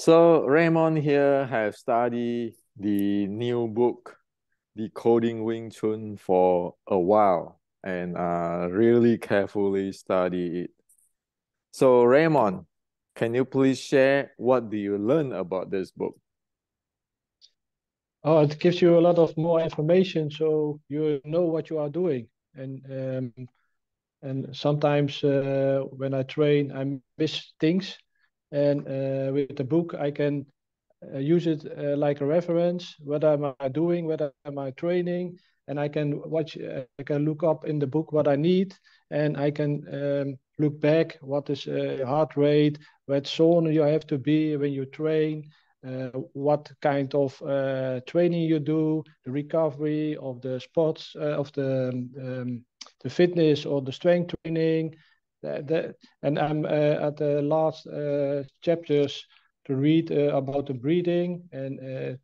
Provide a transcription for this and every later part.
So Raymond here have studied the new book, Decoding Wing Chun, for a while and really carefully study it. So Raymond, can you please share what do you learn about this book? Oh, it gives you a lot of more information, so you know what you are doing. And sometimes when I train, I miss things, and with the book, I can use it like a reference. What am I doing? What am I training? And I can watch. I can look up in the book what I need, and I can look back. What is heart rate? What zone you have to be when you train? What kind of training you do? The recovery of the spots of the fitness or the strength training. And I'm at the last chapters to read about the breathing, and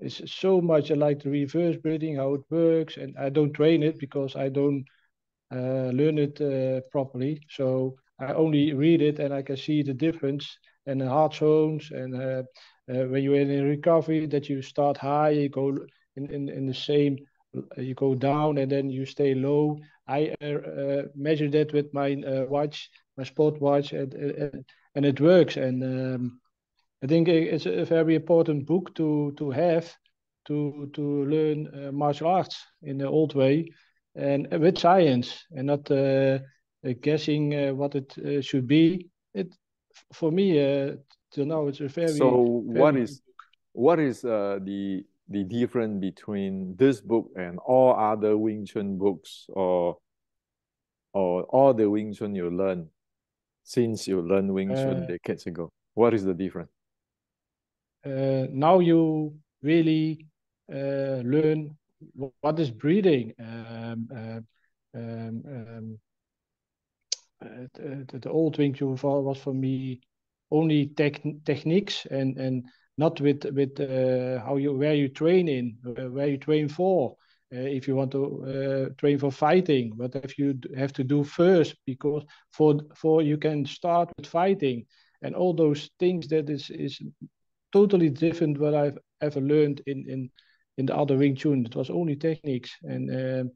it's so much I like the reverse breathing, how it works. And I don't train it because I don't learn it properly, so I only read it and I can see the difference and the heart zones. And when you're in recovery, that you start high, you go in the same, you go down and then you stay low. I measure that with my watch, my sport watch, and it works. And I think it's a very important book to have to learn martial arts in the old way and with science, and not guessing what it should be. It for me till now it's a So very good. what is the difference between this book and all other Wing Chun books or all the Wing Chun you learn since you learned Wing Chun Uh, decades ago? What is the difference? Now you really learn what is breathing. Um, the old Wing Chun was for me only techniques, and not with how you where you train in, where you train for. If you want to train for fighting, what if you have to do first? Because for you can start with fighting and all those things. That is totally different what I've ever learned in the other Wing Chun. It was only techniques. And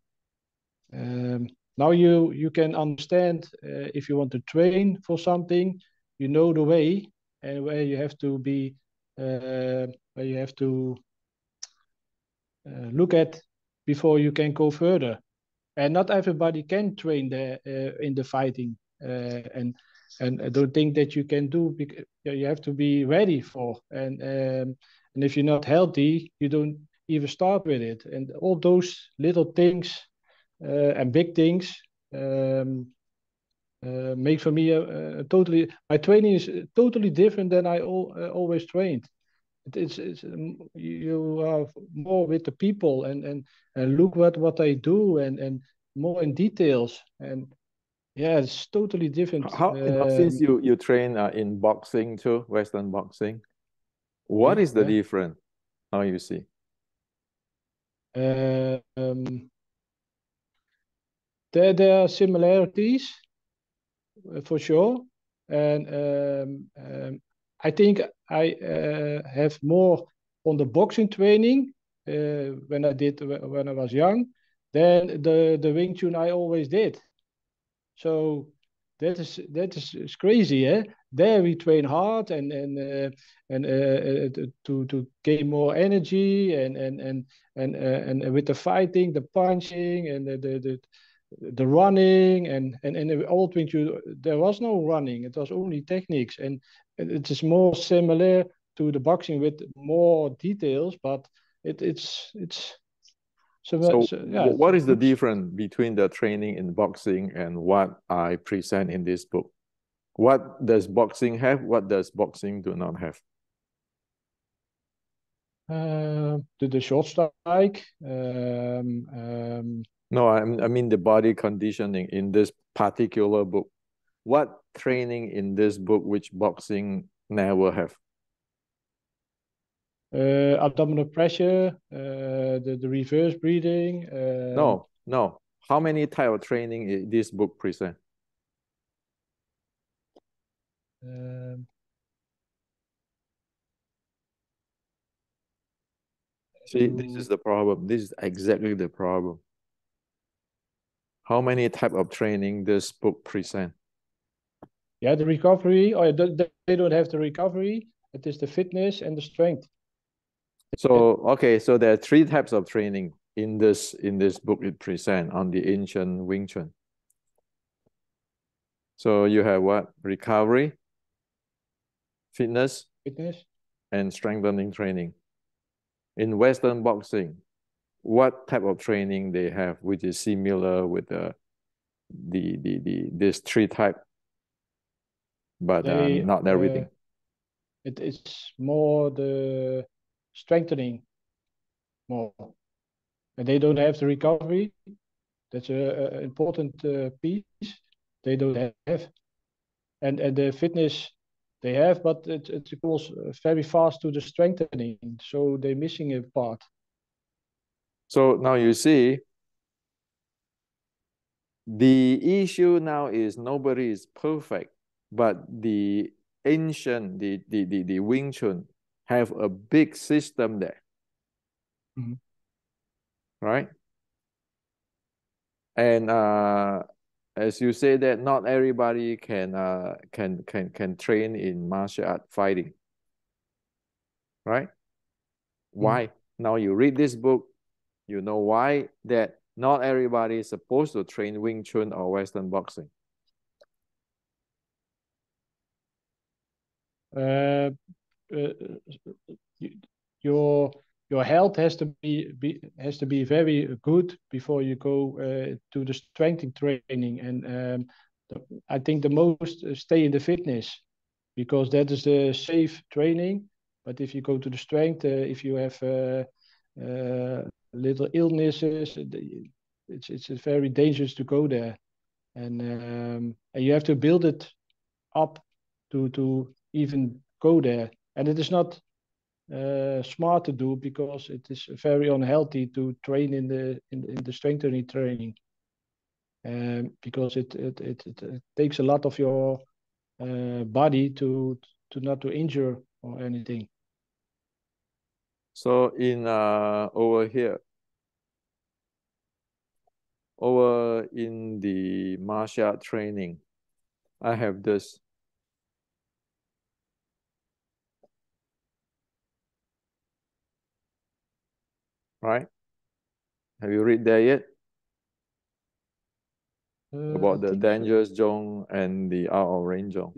now you can understand if you want to train for something, you know the way and where you have to be, where you have to look at before you can go further. And not everybody can train in the fighting, and I don't think that you can do, because you have to be ready for. And if you're not healthy, you don't even start with it. And all those little things and big things make for me a totally, my training is totally different than I always trained. It's you are more with the people, and look what they do, and more in details. And yeah, it's totally different. Since you train in boxing too, Western boxing, what Yeah, is the yeah. difference? How you see? Uh, um, there are similarities for sure, and I think I have more on the boxing training when I did when I was young than the Wing Chun I always did. So that is crazy, eh? There we train hard and to gain more energy, and with the fighting, the punching, and the running, and in the old Wing Chun there was no running. It was only techniques, and it is more similar to the boxing with more details, but it's So, so yeah, it's what is the good. difference between the training in boxing and what I present in this book? What does boxing have? What does boxing do not have? The short strike. No, I mean the body conditioning in this particular book. What training in this book which boxing never have? Abdominal pressure, the reverse breathing. No, no. How many type of training this book present? Um, See, this is the problem. This is exactly the problem. How many type of training this book present? Yeah, the recovery, or they don't have the recovery. It is the fitness and the strength. So okay, so there are three types of training in this book it present on the ancient Wing Chun. So you have what? Recovery, fitness, Fitness. and strengthening training. In Western boxing, what type of training they have, which is similar with this three type, but They not everything. it is more the strengthening more, and they don't have the recovery. That's a important piece. They don't have, and the fitness they have, but it goes very fast to the strengthening. So they're missing a part. So now you see, the issue now is nobody is perfect, but the ancient, the Wing Chun have a big system there, right? And as you say that not everybody can train in martial art fighting, right? Why? Now you read this book, you know why that not everybody is supposed to train Wing Chun or Western boxing. Uh, uh, your your health has to be very good before you go to the strength training, and I think the most stay in the fitness because that is the safe training. But if you go to the strength, if you have little illnesses, it's very dangerous to go there, and you have to build it up to even go there. And it is not smart to do because it is very unhealthy to train in the strengthening training, because it takes a lot of your body to not to injure or anything. So in over here, over in the martial art training, I have this. Right? Have you read that yet? About the dangerous zone and the out of range zone.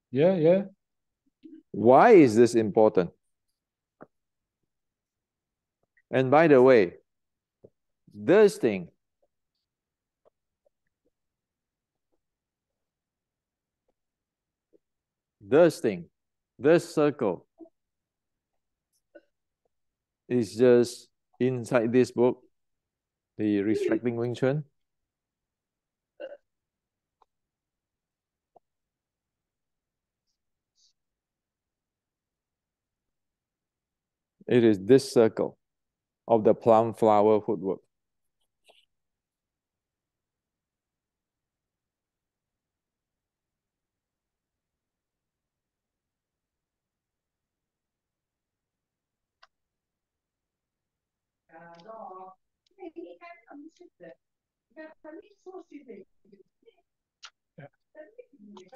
Yeah. Why is this important? And by the way, this thing, this circle is just inside this book, the Restricting Wing Chun. It is this circle of the plum flower footwork.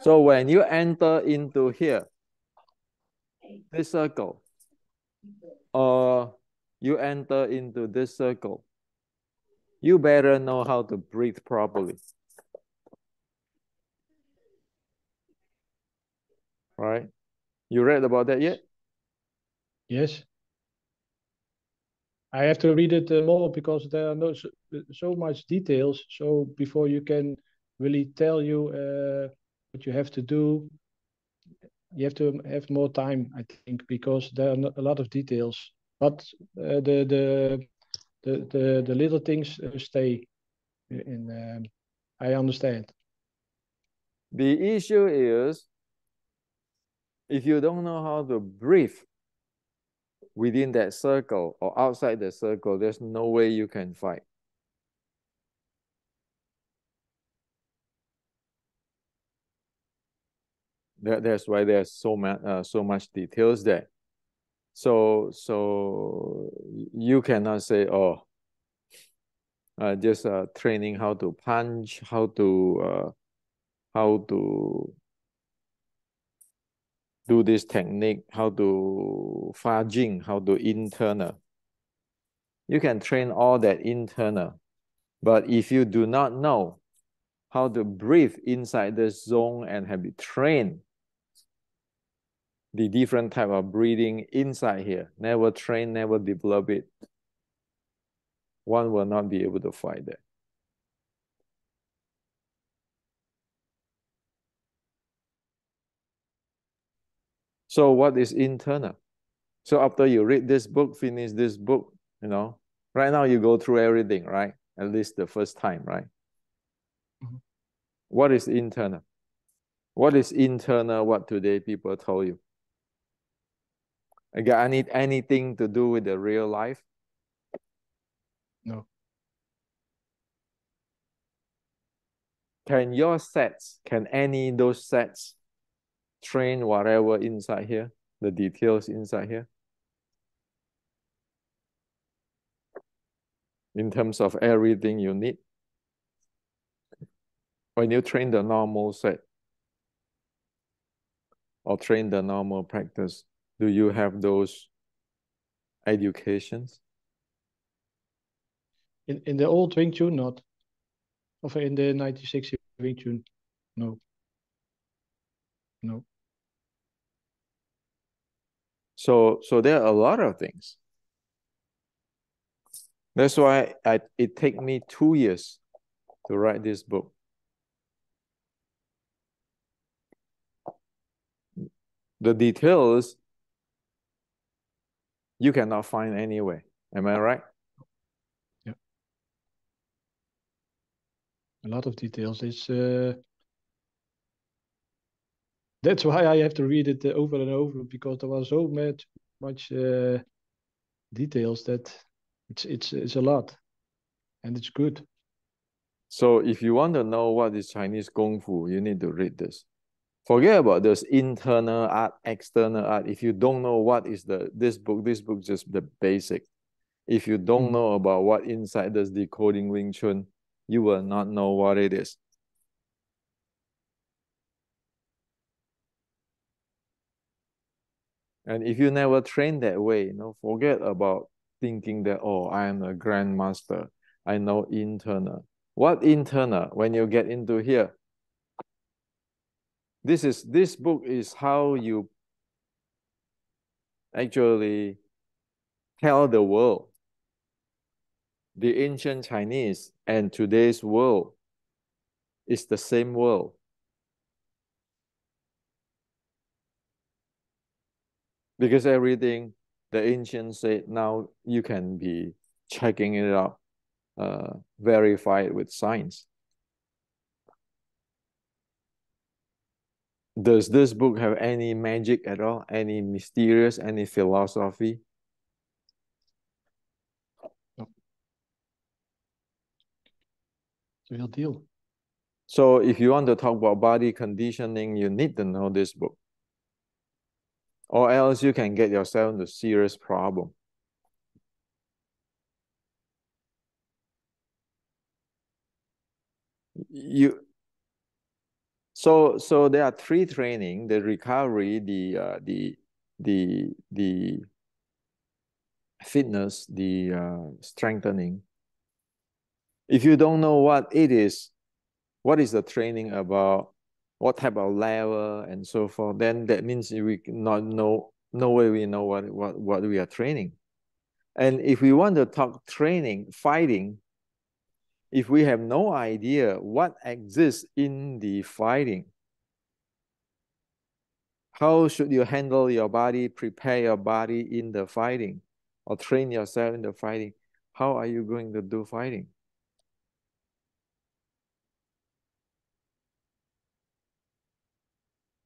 So when you enter into here, this circle, or you enter into this circle, you better know how to breathe properly. Right? You read about that yet? Yes. I have to read it more because there are so much details. So before you can really tell you what you have to do, you have to have more time, I think, because there are a lot of details. But the little things stay. I understand. The issue is if you don't know how to breathe within that circle or outside the circle, there's no way you can fight. That's why there's so much details there. So you cannot say, oh, just training how to punch, how to do this technique, how to fa jing, how to internal. You can train all that internal, but if you do not know how to breathe inside the zone and have it trained, the different type of breathing inside here, never train, never develop it, one will not be able to fight that. So what is internal? So after you read this book, finish this book, right now you go through everything, right? At least the first time, right? Mhm. What is internal? What is internal? What today people told you? Got anything to do with the real life? No. Can any those sets train whatever inside here, the details inside here? In terms of everything you need? When you train the normal set or train the normal practice, do you have those educations? In the old Wing Chun, not. Of in the 1960 Wing Chun, no. No. So there are a lot of things. That's why it took me 2 years to write this book. The details you cannot find anywhere. Am I right? Yeah. A lot of details. That's why I have to read it over and over, because there was so much details that it's a lot, and it's good. So if you want to know what is Chinese Kung Fu, you need to read this. Forget about this internal art, external art. If you don't know what is this book just the basic. If you don't know about what inside this Decoding Wing Chun, you will not know what it is. And if you never train that way, forget about thinking that, oh, I am a grandmaster. I know internal. What internal? When you get into here, this book is how you actually tell the world, the ancient Chinese and today's world is the same world. Because everything the ancients said, now you can be checking it out, verified with science. Does this book have any magic at all? Any mysterious, any philosophy? No. It's a real deal. So if you want to talk about body conditioning, you need to know this book. Or else you can get yourself into serious problem. So there are 3 training: the recovery, the fitness, the strengthening. If you don't know what it is, what is the training about, what type of level and so forth, then that means we not know, no way we know what we are training. And if we want to talk training, fighting, if we have no idea what exists in the fighting, how should you handle your body, prepare your body in the fighting, or train yourself in the fighting? How are you going to do fighting?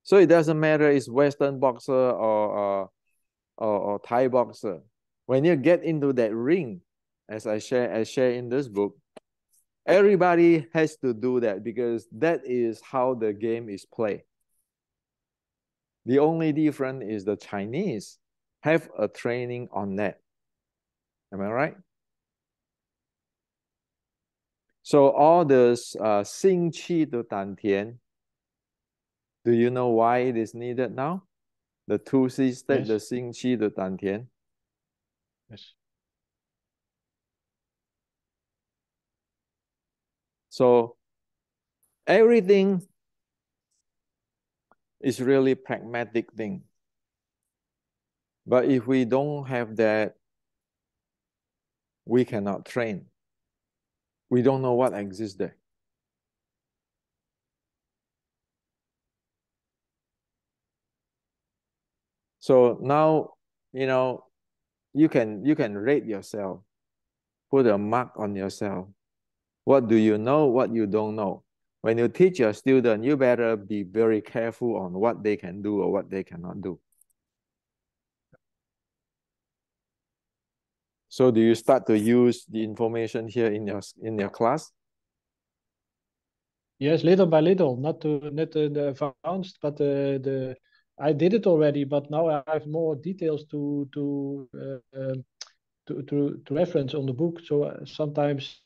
So it doesn't matter it's Western boxer or Thai boxer. When you get into that ring, as I share in this book, everybody has to do that because that is how the game is played. The only difference is the Chinese have a training on that. Am I right? So all this 心气的丹田, do you know why it is needed now? The 2C state, Yes. the 心气的丹田. Yes. So everything is really pragmatic thing. But if we don't have that, we cannot train. We don't know what exists there. So now, you can rate yourself, put a mark on yourself. What do you know, what you don't know? When you teach your student, you better be very careful on what they can do or what they cannot do. So do you start to use the information here in your class? Yes, little by little, not the advanced, but I did it already, but now I have more details to reference on the book. So sometimes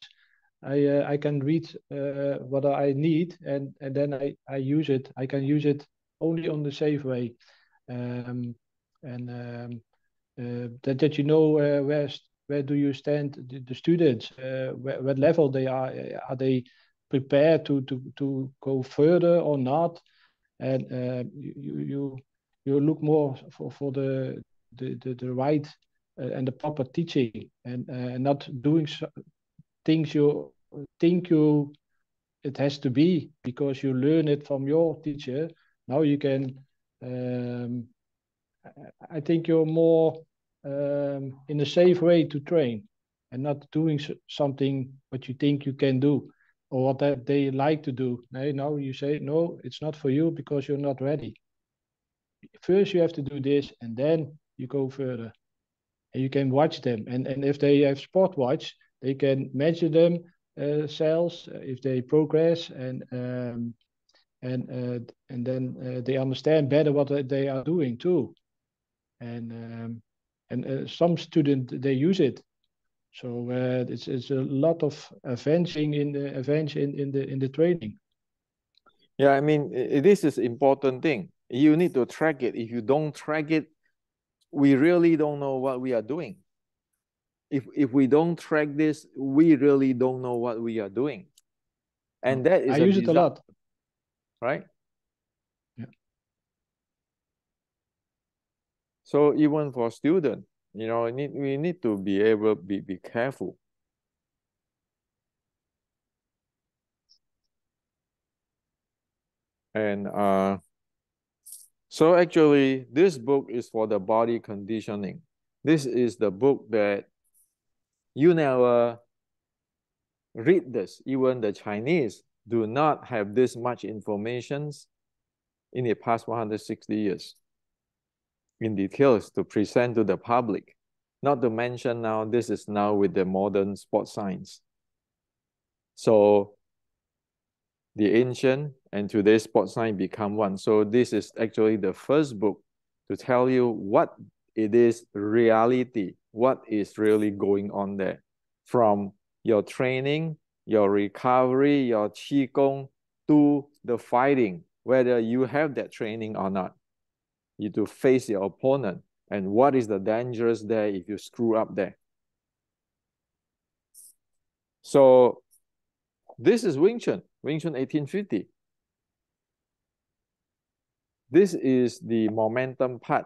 I can read what I need, and then I use it. I can use it only on the safe way, um, and that you know where do you stand the students, what level they are they prepared to go further or not, and you look more for the right and the proper teaching, and not doing things you think you it has to be because you learn it from your teacher. Now you can I think you're more in a safe way to train, and not doing something what you think you can do or what they like to do. Now you say, no, it's not for you because you're not ready. First you have to do this, and then you go further. And you can watch them. And if they have sport watch, they can measure them cells if they progress, and then they understand better what they are doing too. And some students they use it. So it's a lot of advancing in the training. Yeah, I mean, this is important thing. You need to track it. If you don't track it, we really don't know what we are doing. If we don't track this, we really don't know what we are doing. And that is I use it a lot. Right? Yeah. So even for students, we need to be able to be careful. And so actually, this book is for the body conditioning. This is the book that you never read this. Even the Chinese do not have this much information in the past 160 years in details to present to the public. Not to mention now, this is now with the modern sports science. So the ancient and today's sports science become one. So this is actually the first book to tell you what it is reality, what is really going on there. From your training, your recovery, your qigong, to the fighting, whether you have that training or not. You to face your opponent, and what is the dangerous there if you screw up there. So this is Wing Chun 1850. This is the momentum part,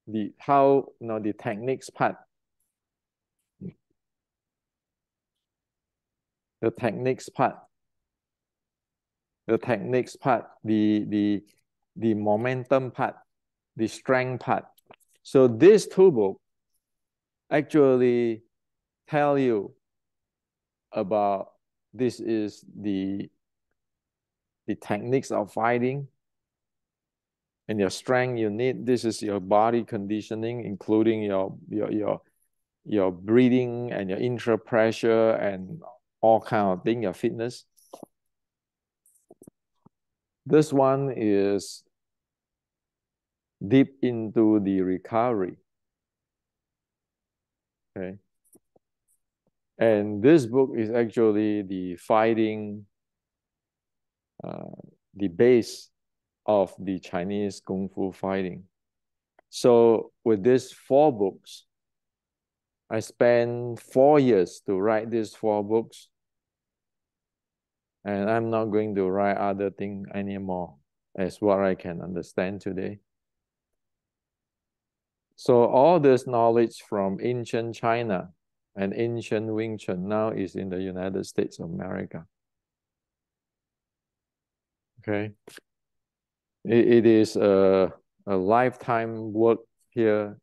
the techniques part. The techniques part. The techniques part, the momentum part, the strength part. So this two books actually tell you about this is the techniques of fighting and your strength you need. This is your body conditioning, including your breathing and your intra pressure and all kind of thing, your fitness. This one is deep into the recovery. Okay. And this book is actually the fighting, the base of the Chinese Kung Fu fighting. So with these 4 books, I spent 4 years to write these 4 books. And I'm not going to write other things anymore, as what I can understand today. So all this knowledge from ancient China and ancient Wing Chun now is in the United States of America. Okay. It is a lifetime work here.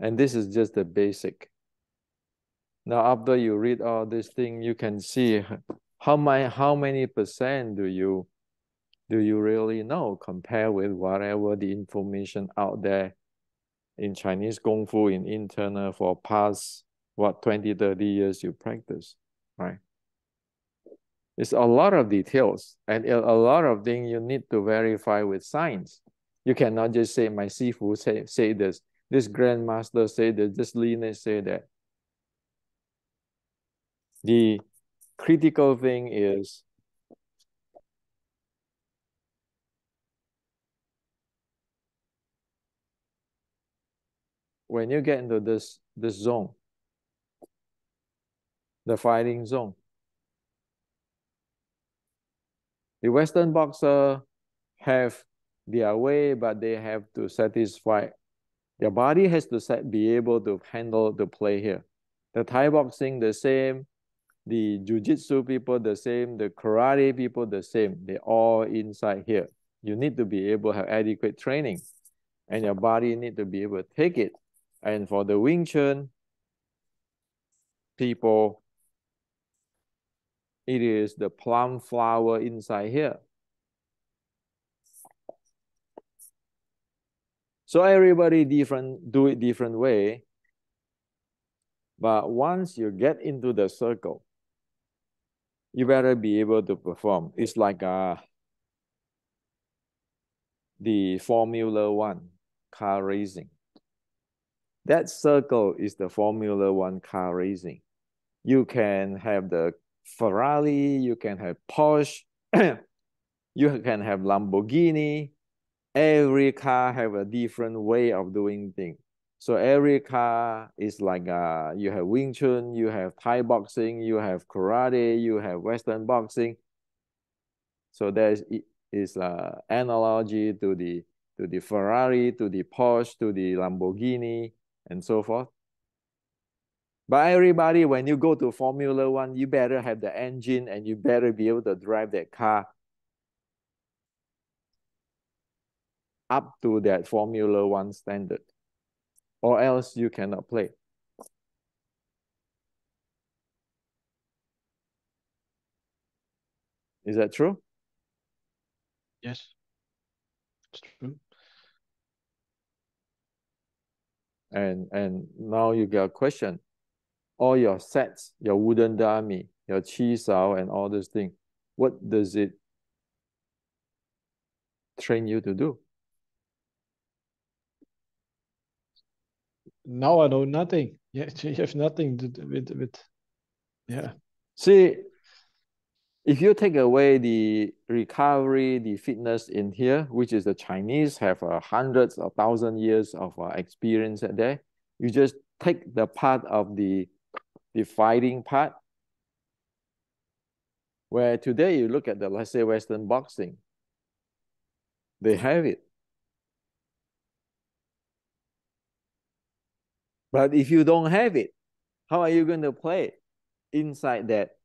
And this is just the basic. Now, after you read all this thing, you can see how many percent do you really know compared with whatever the information out there in Chinese Kung Fu in internet for past, 20, 30 years you practice, right? It's a lot of details and a lot of things you need to verify with science. You cannot just say, my Sifu say this grandmaster say this lineage say that. The critical thing is when you get into this zone, the fighting zone, the Western boxer have their way, but they have to satisfy. Their body has to be able to handle the play here. The Thai boxing, the same. The Jiu-Jitsu people, the same. The karate people, the same. They're all inside here. You need to be able to have adequate training. And your body need to be able to take it. And for the Wing Chun people, it is the plum flower inside here. So everybody do it different way. But once you get into the circle, you better be able to perform. It's like the Formula One car racing. That circle is the Formula One car racing. You can have the Ferrari, you can have Porsche, you can have Lamborghini. Every car have a different way of doing things. So every car is like you have Wing Chun, you have Thai boxing, you have karate, you have Western boxing. So there is analogy to the Ferrari, to the Porsche, to the Lamborghini, and so forth. But everybody, when you go to Formula One, you better have the engine and you better be able to drive that car up to that Formula One standard, or else you cannot play. Is that true? Yes, it's true. And now you got a question. All your sets, your wooden dummy, your chi sao, and all those things, what does it train you to do? Now I know nothing. Yeah, you have nothing to do with yeah. See, if you take away the recovery, the fitness in here, which is the Chinese have hundreds of 1,000 years of experience at there, you just take the part of the fighting part, where today you look at the, let's say, Western boxing, they have it. But if you don't have it, how are you going to play inside that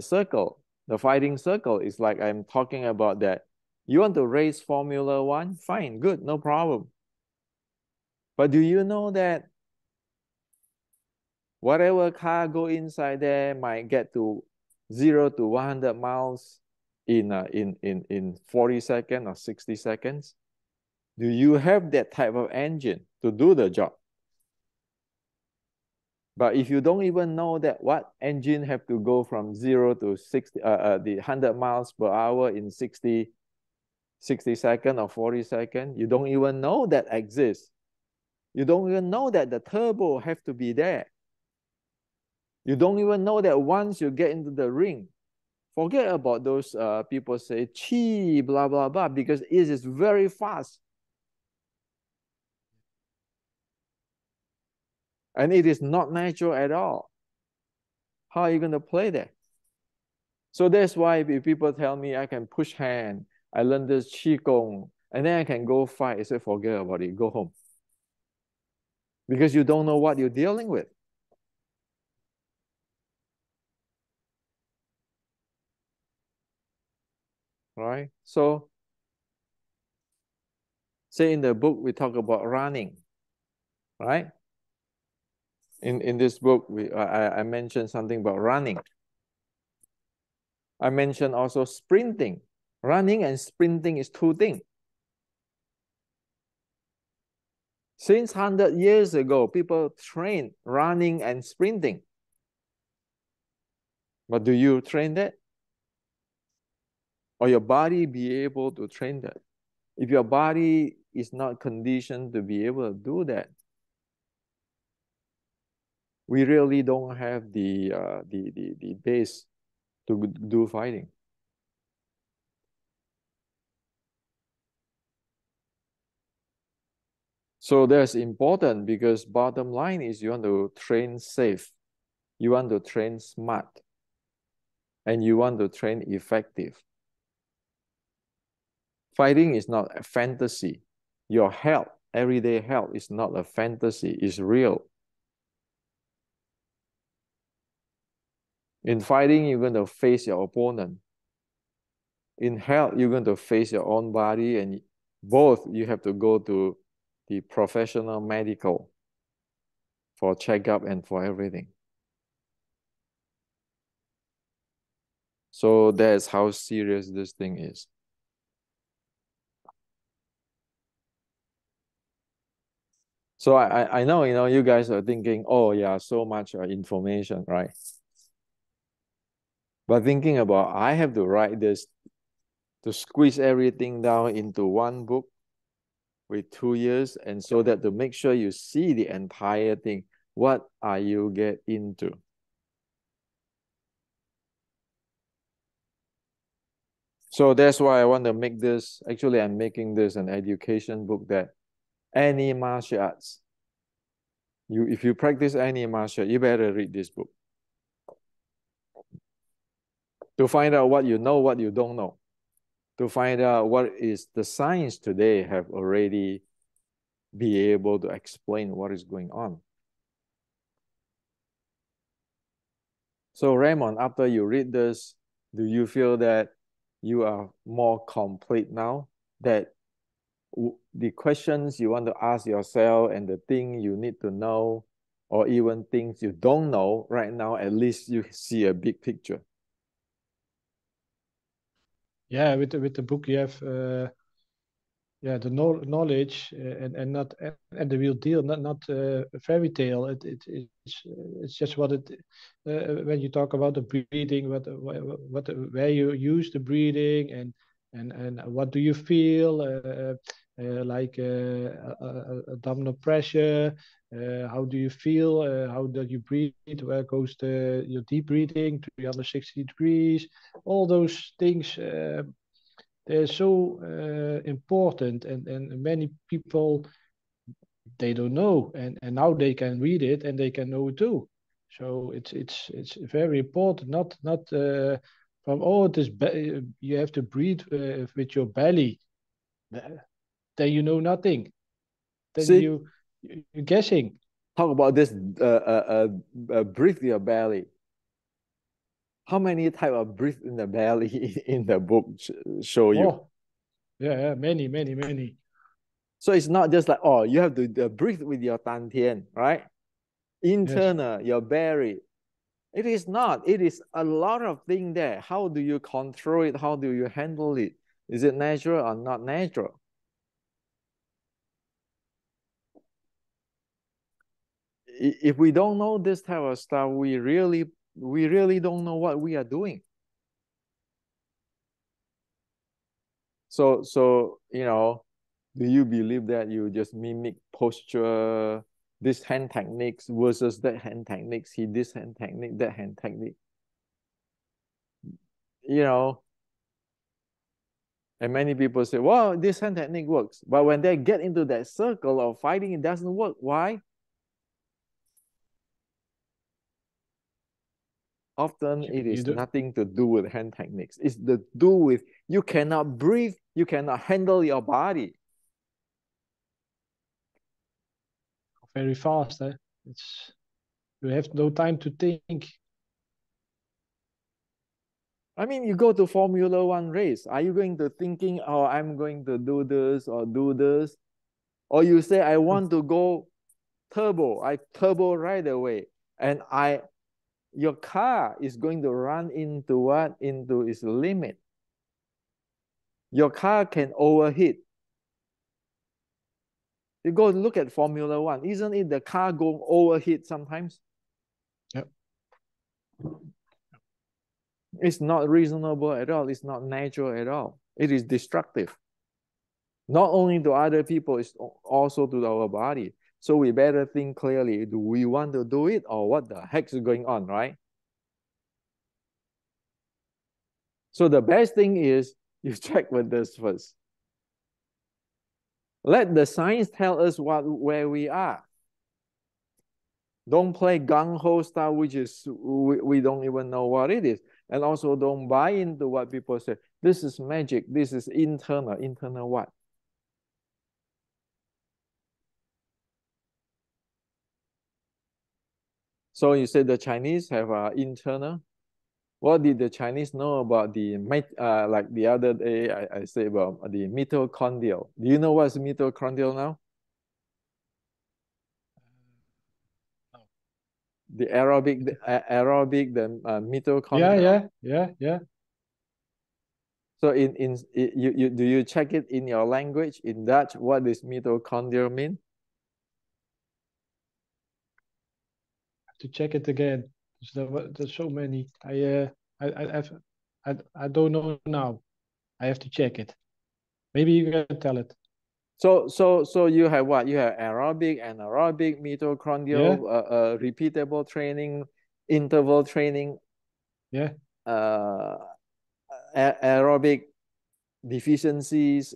circle? The fighting circle is like I'm talking about that. You want to race Formula One? Fine, good, no problem. But do you know that whatever car go inside there might get to 0 to 100 miles in 40 seconds or 60 seconds? Do you have that type of engine to do the job? But if you don't even know that what engine have to go from 0 to 60, the 100 miles per hour in 60 seconds or 40 seconds, you don't even know that exists. You don't even know that the turbo have to be there. You don't even know that once you get into the ring, forget about those people say chi, blah, blah, blah, because it is very fast. And it is not natural at all. How are you going to play that? So that's why if people tell me I can push hand, I learned this qigong, and then I can go fight, I say forget about it, go home. Because you don't know what you're dealing with. Right? So, say in the book, we talk about running, right? In this book, I mentioned something about running. I mentioned also sprinting. Running and sprinting is two things. Since 100 years ago, people train running and sprinting. But do you train that? Or your body be able to train that? If your body is not conditioned to be able to do that, we really don't have the base to do fighting. So that's important because bottom line is you want to train safe, you want to train smart, and you want to train effective. Fighting is not a fantasy. Your health, everyday health, is not a fantasy, it's real. In fighting, you're going to face your opponent. In health, you're going to face your own body, and both you have to go to the professional medical for checkup and for everything. So that's how serious this thing is. So I know, you guys are thinking, oh yeah, so much information, right? But thinking about, I have to write this, to squeeze everything down into one book with 2 years, and so that to make sure you see the entire thing, what are you get into? So that's why I want to make this, actually I'm making this an education book that any martial arts, if you practice any martial, you better read this book. To find out what you know, what you don't know. To find out what is the science today have already be able to explain what is going on. So Raymond, after you read this, do you feel that you are more complete now? That the questions you want to ask yourself and the thing you need to know, or even things you don't know right now, at least you see a big picture. Yeah, with the book you have the knowledge and not and the real deal, not a fairy tale. It's just what it when you talk about the breathing, what where you use the breathing and what do you feel like abdominal pressure. How do you feel? How do you breathe? Where goes your deep breathing? 360 degrees. All those things. They're so important, and many people they don't know, and now they can read it and they can know it too. So it's very important. Not from it is you have to breathe with your belly. Then you know nothing. Then See, you're guessing. talk about this breathe your belly. How many type of breathe in the belly in the book show you? Oh, yeah, many. So it's not just like, oh, you have to breathe with your dantian, right? Yes. Internal, your belly. It is not. It is a lot of things there. How do you control it? How do you handle it? Is it natural or not natural? If we don't know this type of stuff, we really don't know what we are doing. So Do you believe that you just mimic posture, this hand techniques versus that hand techniques, he this hand technique, that hand technique? You know, and many people say, well, this hand technique works. But when they get into that circle of fighting, it doesn't work. Why? Often it You is do nothing to do with hand techniques. It's to do with you cannot breathe, you cannot handle your body. very fast, eh? It's you have no time to think. I mean, you go to Formula One race. Are you going to thinking, oh, I'm going to do this or do this? Or you say, I want to go turbo. I turbo right away. And your car is going to run into what? Into its limit. Your car can overheat. You go look at Formula One. Isn't it the car go overheat sometimes? Yep. It's not reasonable at all. It's not natural at all. It is destructive. Not only to other people, it's also to our body. So we better think clearly. Do we want to do it or what the heck is going on, right? So the best thing is you check with this first. Let the science tell us where we are. Don't play gung-ho style, which is we don't even know what it is. And also don't buy into what people say. This is magic. This is internal. Internal what? So you say the Chinese have internal. What did the Chinese know about the like the other day I said about the mitochondrial? Do you know what's mitochondrial now? No. The aerobic, the Yeah, mitochondrial. yeah. So in you do you check it in your language in Dutch? What does mitochondrial mean? Have to check it again. There's so many. I don't know now. I have to check it. Maybe you can tell it. So you have what? You have aerobic, anaerobic, Yeah, mitochondrial, repeatable training, interval training, yeah, uh, aerobic deficiencies,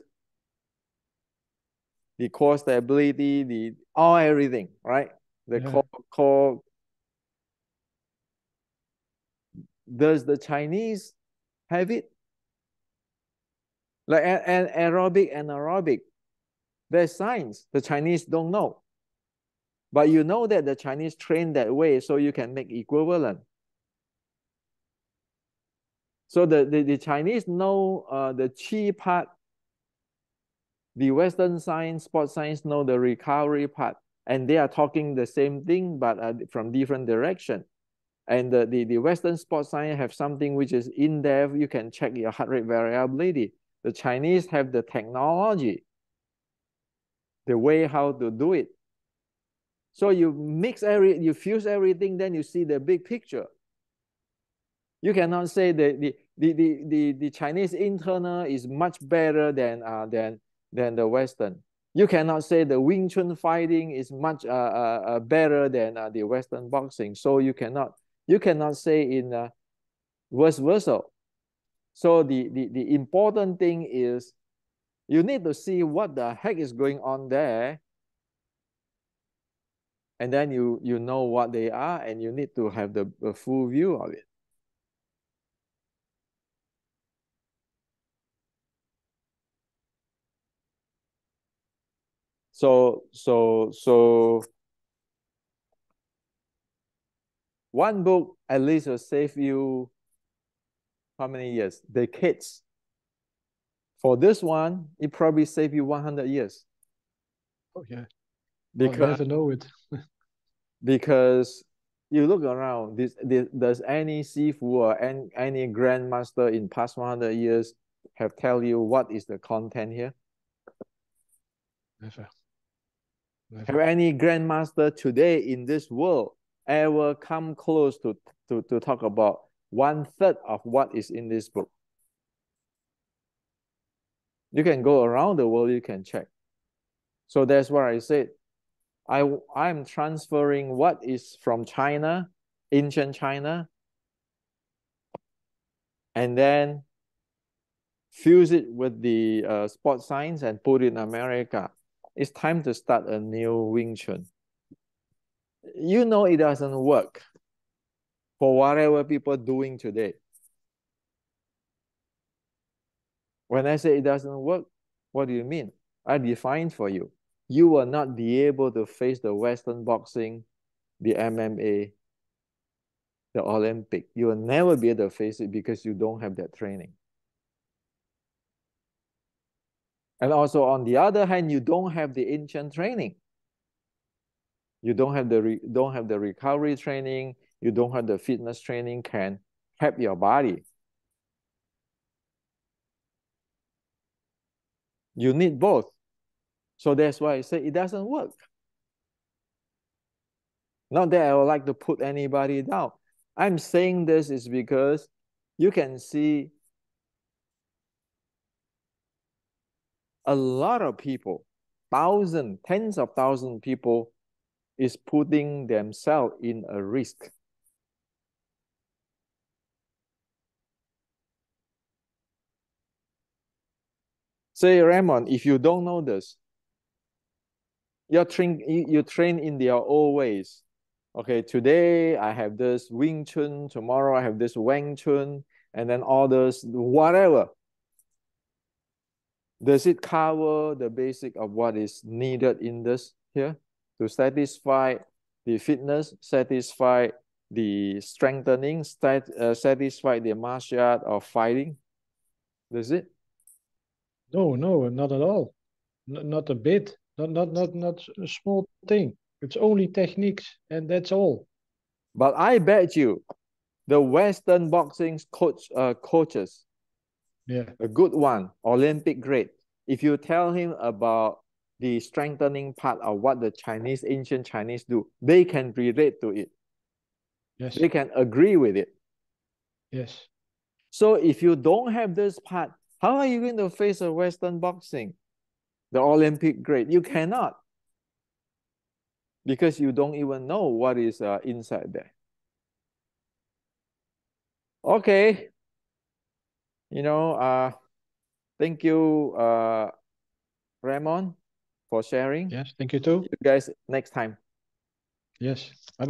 the core stability, the all everything, right? The yeah. core. Does the Chinese have it? Like an aerobic and aerobic. There's science. The Chinese don't know. But you know that the Chinese train that way, so you can make equivalent. So the Chinese know the chi part, the Western science, sports science know the recovery part, and they are talking the same thing, but from different direction. And the Western sports science have something which is in depth. You can check your heart rate variability. The Chinese have the technology, the way how to do it. So you you fuse everything, then you see the big picture. You cannot say the Chinese internal is much better than the Western. You cannot say the Wing Chun fighting is much better than the Western boxing. So you cannot say in vice versa. So the important thing is you need to see what the heck is going on there, and then you know what they are, and you need to have the full view of it. So one book at least will save you how many years? Decades. For this one, it probably save you 100 years. Oh yeah. Well, you Because never know it. because you look around, does any Sifu or any grandmaster in past 100 years have tell you what is the content here? Never. Have any grandmaster today in this world ever come close to talk about 1/3 of what is in this book? You can go around the world, you can check. So that's why I said I'm transferring what is from China, ancient China, and then fuse it with the sports science and put it in America. It's time to start a new Wing Chun. You know it doesn't work for whatever people are doing today. When I say it doesn't work, what do you mean? I define for you. You will not be able to face the Western boxing, the MMA, the Olympic. You will never be able to face it because you don't have that training. And also on the other hand, you don't have the ancient training. You don't have the recovery training. You don't have the fitness training can help your body. You need both. So that's why I say it doesn't work. Not that I would like to put anybody down. I'm saying this is because you can see a lot of people, thousands, tens of thousands of people is putting themselves in a risk. Say, Raymond, if you don't know this, you train in their old ways. Okay, today I have this Wing Chun, tomorrow I have this Wang Chun, and then all this, whatever. Does it cover the basic of what is needed in this here to satisfy the fitness, satisfy the strengthening, satisfy the martial art of fighting? Does it? No, no, not at all. Not a bit. Not a small thing. It's only techniques, and that's all. But I bet you the Western boxing coaches, Yeah. a good one, Olympic grade, if you tell him about the strengthening part of what the ancient Chinese do, they can relate to it. Yes. They can agree with it. Yes. So if you don't have this part, how are you going to face a Western boxing, the Olympic grade? You cannot, because you don't even know what is inside there. Okay, thank you, Ramon, for sharing. Yes. Thank you too. See you guys next time. Yes.